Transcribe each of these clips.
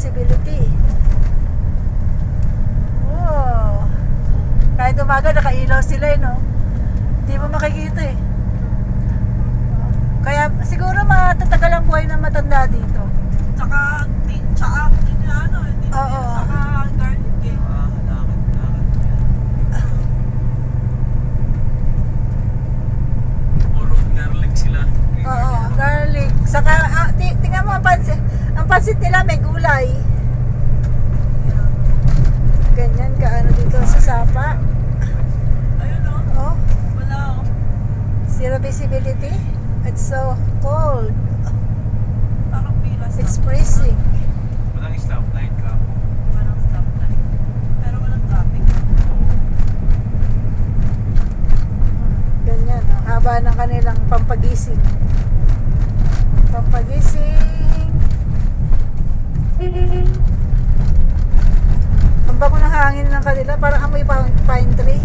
visibility. Wow. Kahit umaga nakailaw sila no. Hindi mo makikita eh. Kaya siguro matatagal ang buhay ng matanda dito. Tsaka hindi na ano, hindi na Oo. saka garlic eh. Puro garlic sila. Oo, garlic. Saka tingnan mo ang pansit nila may gulay. Ganyan ka ano dito sa Sapa. Ayun o, Oh, wala o. zero visibility. It's so cold. Parang pilas. It's freezing. Walang stoplight ka. Walang stoplight. Pero walang traffic. Ganyan, ang haba ng kanilang pampagising. Pampagising. Ang bango ng hangin ng kanila, parang amoy pine tree.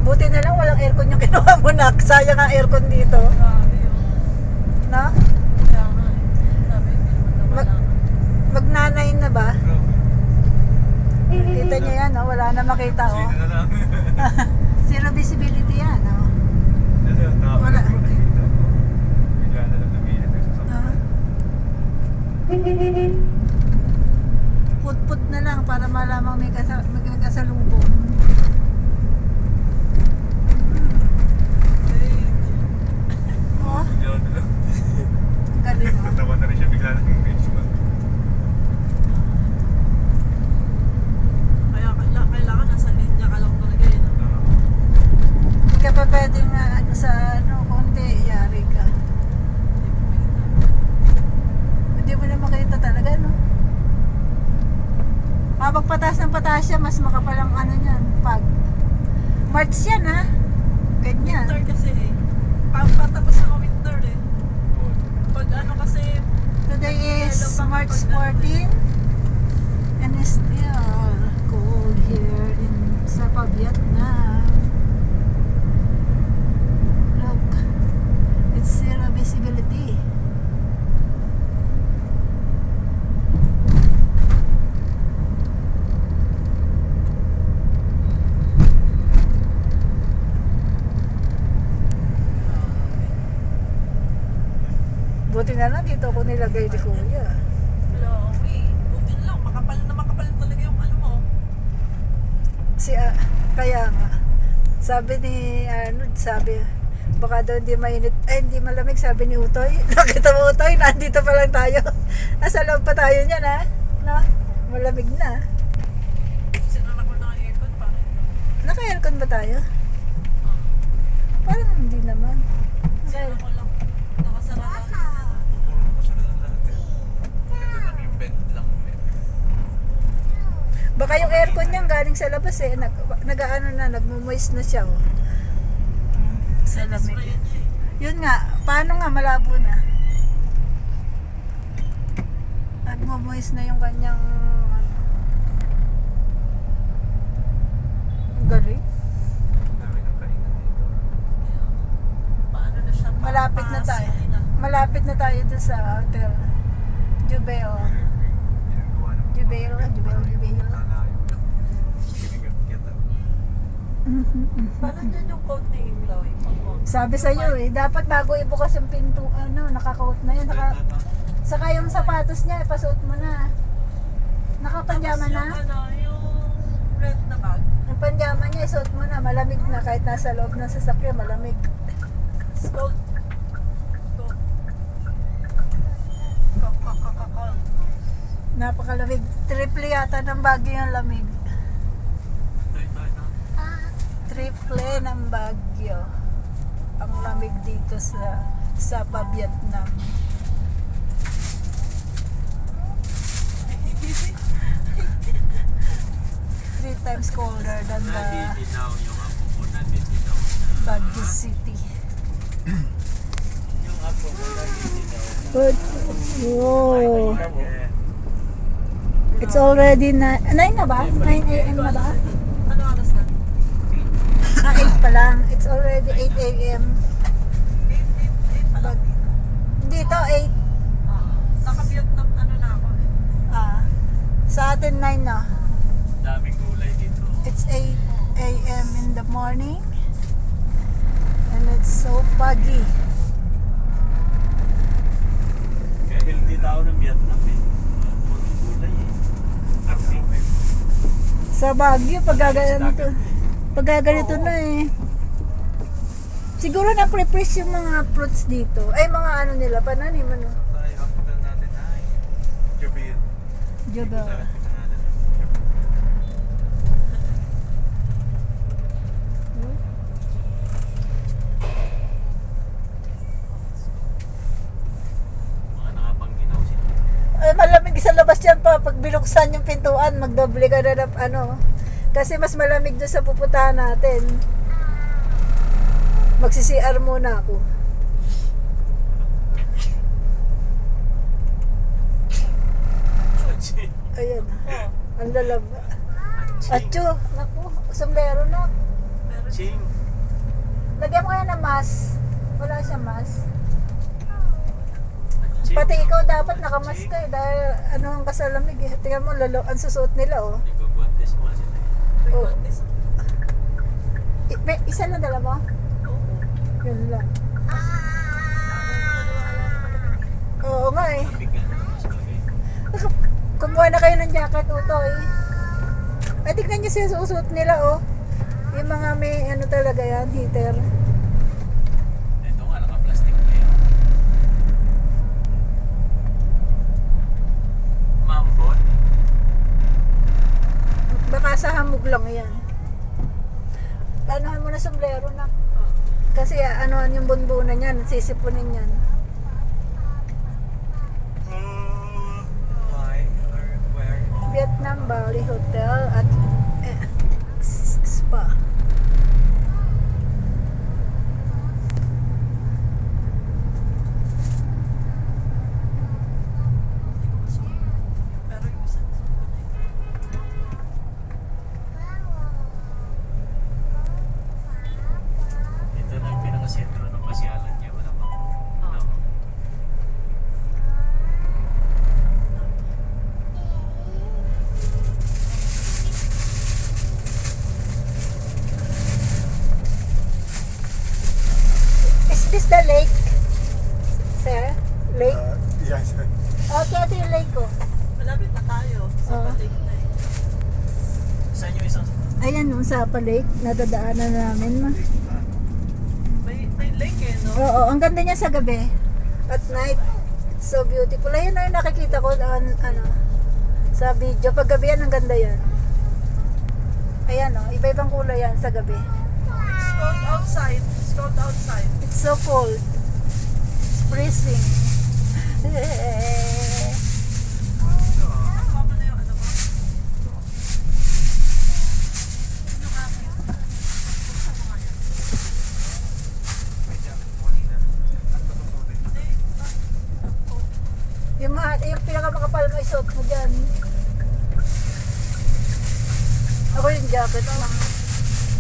Buti na lang walang aircon yung kinuha mo na. Sayang ang aircon dito. Grabe yun. No? Kaya nga eh. Sabi, hindi naman daw wala. Magnanay na ba? Kita niyo yan, oh? Wala na makita, oh. Sino na lang. Zero visibility yan, oh. Wala. Wala. Bigla na lang namilit sa sasakyan. Put-put na lang para malamang may nagkasalubong. Oh, Bigla na lang. ang galing, oh. Natawa na rin siya bigla na ng rage ba? Kaya kailangan nasa linya ka lang talaga eh. No? Hindi ka pa pwedeng sa konti, yari ka. Hindi mo na makita talaga, no? Habang pataas ng pataas siya, mas makapalang niyan, pag March yan, ha? Ganyan. Winter kasi eh. Patapos na winter eh. Pag ano kasi, Today is March 14 and it's still cold here in Sapa Vietnam. Look, it's zero visibility. Buti na lang dito ako nilagay ni Kuya. hello, buti na lang, makapal talaga yung ano mo. Kaya nga, sabi ni Arnold, baka daw hindi mainit, hindi malamig, sabi ni Utoy. Nakita mo Utoy, nandito pa lang tayo. Nasa loob pa tayo niyan, ha? No? Malamig na. Sinara ko na ang aircon pa rin. Naka-aircon ba tayo? Parang hindi naman. Sinara ko lang. Nakasara lang. Ito lang yung vent lang. Baka yung aircon niyan galing sa labas eh. Nag-ano na, nagmo-moist na siya. Oh. Sa lamig. Yun nga, paano nga malabo na? Nagmo-moist na yung kanyang galing. Dami ng kainan dito. Paano na siya? Malapit na tayo. Malapit na tayo dun sa hotel. Jubel. Ginagawa ng Jubel. Paano dyan yung konting ilaw eh? Sabi sa'yo eh, dapat bago ibukas yung pinto, naka-coat na yun. Saka yung sapatos niya, ipasuot mo na. Nakapanjama na. Yung red na bag. Yung panjama niya, isuot mo na. Malamig na kahit nasa loob ng sasakyan, malamig. It's cold. Cold. Cold. Napakalamig. Triple yata ng Baguio yung lamig. Triple ng Baguio. Ang lamig dito sa Sapa, Vietnam. Three times colder than the Nanditinaw yung apo mo. Nanditinaw. Baguio City. Yung apo mo nanditinaw. But, whoa. It's already 9 na ba? 9 a.m. na ba? Ano oras na? Kaka-8 pa lang. It's already 8 a.m. 8 pa lang dito. Dito, 8. Saka Vietnam, ano na ako eh. Sa atin, 9 na. Daming gulay dito. It's 8 a.m. in the morning. And it's so foggy. Kaya healthy tao ng Vietnam eh. Purong gulay eh. Arti. Sa Baguio, paggaganito na eh. Siguro na-prepare yung mga fruits dito. Ay, mga ano nila, pananim ano. Tayo, hospital natin ay Jubir. Joba. Mga nakapanginaw sila. Ay, malamig sa labas yan pa. Pag binuksan yung pintuan, magdoble ka na ng ano. Kasi mas malamig doon sa pupuntahan natin. Magsi-CR muna ako. Ayan. Ang lalab. Acho, naku, sombrero na. Ching. Lagyan mo kaya ng mask. Wala siya mask. Ching. Pati ikaw dapat nakamas ka eh. Dahil ano ang kasalamig eh. Tingnan mo, ang susuot nila oh. Nagagwantes mo sila eh. Oh. Regardless of Isa lang dala mo? oo. Yun lang. Oo nga eh. Bigyan na mas bagay. Kumuha na kayo ng jacket, Utoy. Ay, tignan niyo siya susuot nila oh. Yung mga may ano talaga yan, heater. Ito nga, naka-plastic na yan. Mambon. Baka sa hamog lang yan. Anuhan mo na sombrero na. Kasi anuhan yung bunbunan yan, sisipunin yan. Why or where? Vietnam Valley Hotel at Spa. Pero yung isa Ito na yung pinakasentro ng pasyalan niya. Wala pa. No. Is this the lake? Sir? Lake? Yes. Okay, ito yung lake ko. malapit na tayo. Sa Oo. balik na eh. Saan yung isang... Ayan yung Sapa Lake, nadadaanan namin. May lake eh, no? Oo, ang ganda niya sa gabi. At night, it's so beautiful. Ayun na yung nakikita ko sa video. Pag gabi yan, ang ganda yan. Ayan o, iba-ibang kulay yan sa gabi. It's cold outside. It's cold outside. It's so cold. It's freezing. Kasama na yung ano mo. Yung akin. Buksan mo nga yan. Hindi. yung pinakamakapal mo isuot mo dyan. Ako yung jacket lang.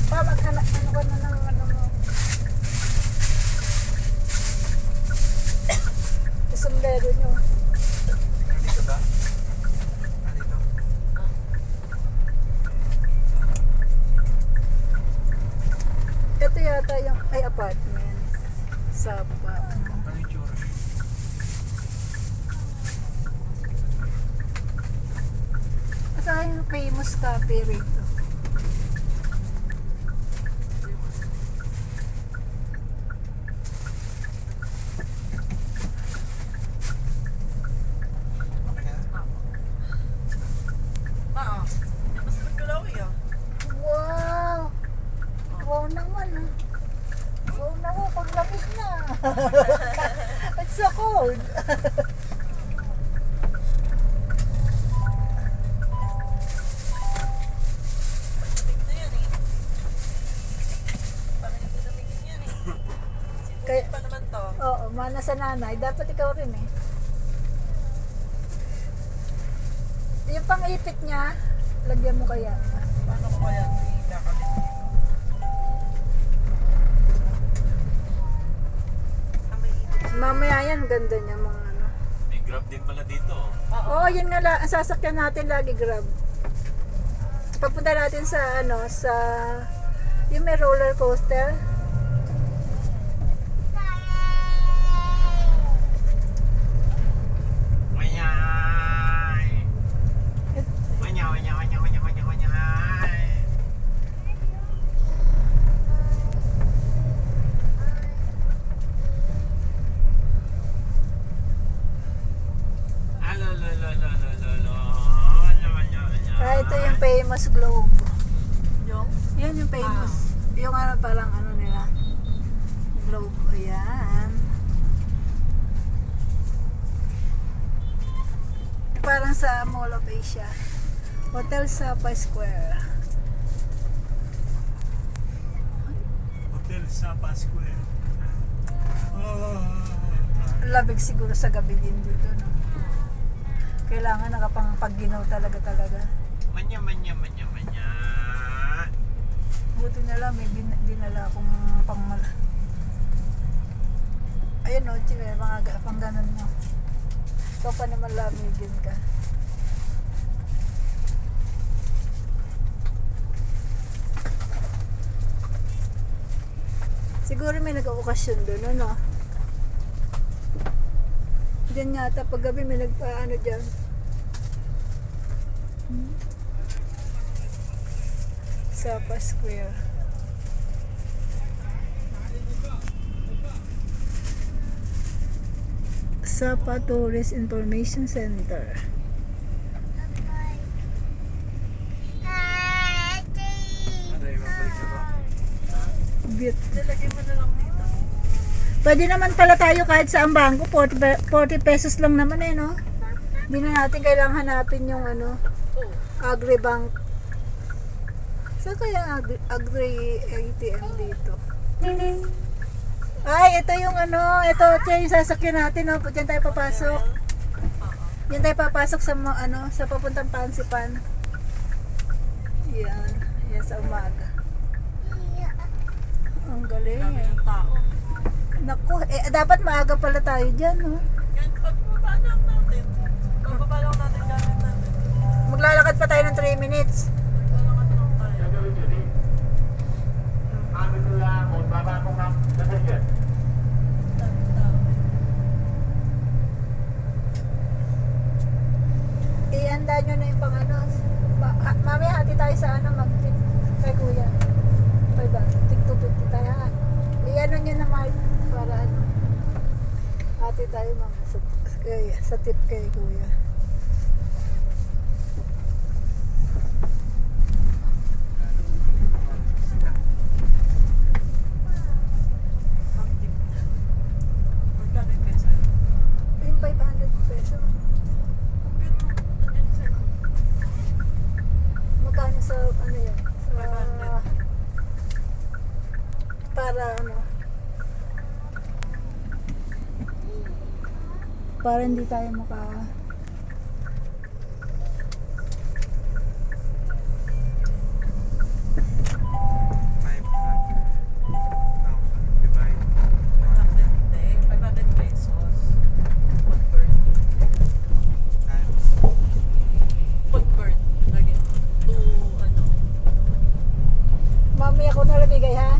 Ano ka na ng ano mo. Yung sombrero nyo. Dito ba? Dito? Ito yata yung apartment. Sapa. Ano yung tsura? Saan yung famous cafe rito? Mas nagkalawi ah. Wow! Wow naman ah. Wow naman, paglamig na. It's so cold. Lamig na yan eh. Parang hindi lamigin yan eh. Kaya- Sinulit pa naman to. Oo, mana sa nanay. Dapat ikaw rin eh. Yung pang-ipit niya, lagyan mo kaya. Paano ko kaya ito ikakabit? Mamaya yan, ganda niya mga ano. May grab din pala dito. Oo, yun nga ang sasakyan natin lagi Grab. Pagpunta natin sa ano, sa yung may roller coaster. Wanyay! Wanyay! Alo, lo, lo, lo, lo, lo, lo. Ito yung famous globe. Yung? Yan yung famous. Yung ano parang ano nila. Globe. Ayan. Parang sa Mall of Asia. Hotel Sapa Square. Hotel Sapa Square. Labig siguro sa gabi din dito, no? Kailangan nakapangpag-ginaw talaga. Manya. Buti na lang may dinala akong pangmal. Ayun o, may mga pang ganun mo. Ikaw pa naman lamigin ka. Siguro may nag-okasyon doon, ano? Diyan yata pag gabi may nagpaano dyan. Sapa Square. Sapa Tourist Information Center. Nilagay mo na lang dito. Pwede naman pala tayo kahit sa bangko, 40 pesos lang naman eh, no? Hindi na natin kailangan hanapin yung ano, Agribank. Saan kaya Agri ATM dito? Ay, ito yung ano, ito yung sasakyan natin, no? Diyan tayo papasok. Diyan tayo papasok sa ano, sa papuntang Pansipan. Yan, yan sa umaga. Ang galing Dami eh. ng tao. Naku, dapat maaga pala tayo dyan, no? Yan, pagbaba lang natin. Pagbaba lang natin gamit natin. Maglalakad pa tayo ng 3 minutes. Maglalakad lang tayo. Dami tao. Ihanda nyo na yung pang ano. Mamaya hati tayo sa ano, mag-tip kay kuya. Okay ba? Tig-250 tayo ha. I-ano nyo na Mark para ano. Hati tayo mga sa tip kay kuya. Ang tip niya. Magkano yung pesa? Yung 500 peso. Ang cute mo. Nandiyan yung cellphone. Magkano sa ano yan? Sa, 500. para ano. Para hindi tayo maka Hindi, 500 pesos. One bird. One bird. Lagi. Ano. mamaya ko na labigay ha.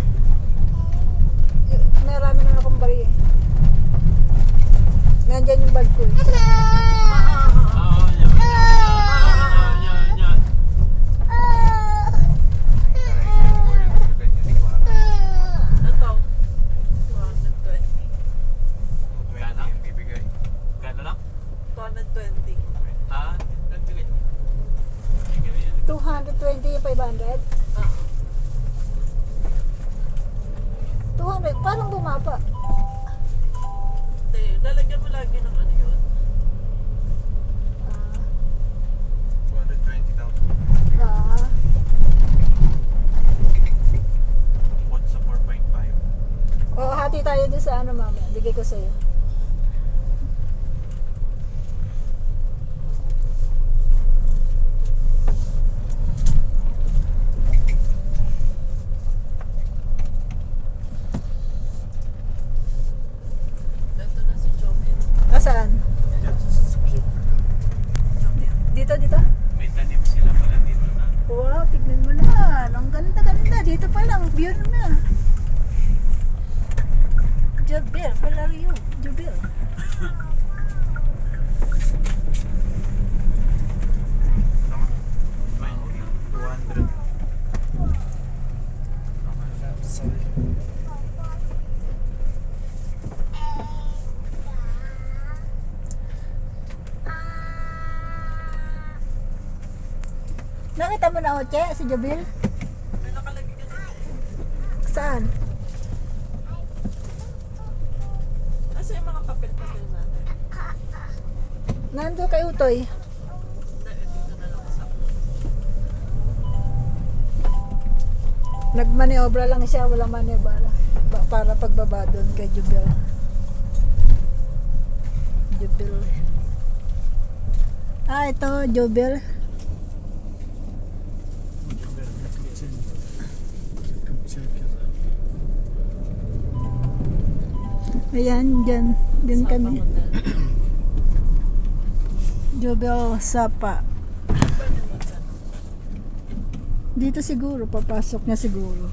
Marami na akong bari eh. Nandyan yung bag ko eh. Ito. 220. Gano lang? 220. 220 yung 500. 200, parang bumaba. Hindi, lalagyan mo lagi ng ano yun. Ah, What's sa 4.5? o hati tayo dun sa ano mama. Bigay ko sa'yo. Ito na. Yan, ang ganda-ganda. Dito pa lang, view na. Jubel, pala rin yun. Jubel. Nakita mo na, Oche, si Jubel? May nakalagay ka na. Saan? Nasa yung mga papel-papel natin. Nando kay Utoy. Dito na lang sa Nagmaniobra lang siya, walang maniobra. Para pagbaba doon kay Jubel. Jubel. Ah, ito, Jubel. Ayan, dyan. Dyan kami. Jubel Sapa. Dito siguro, papasok niya siguro.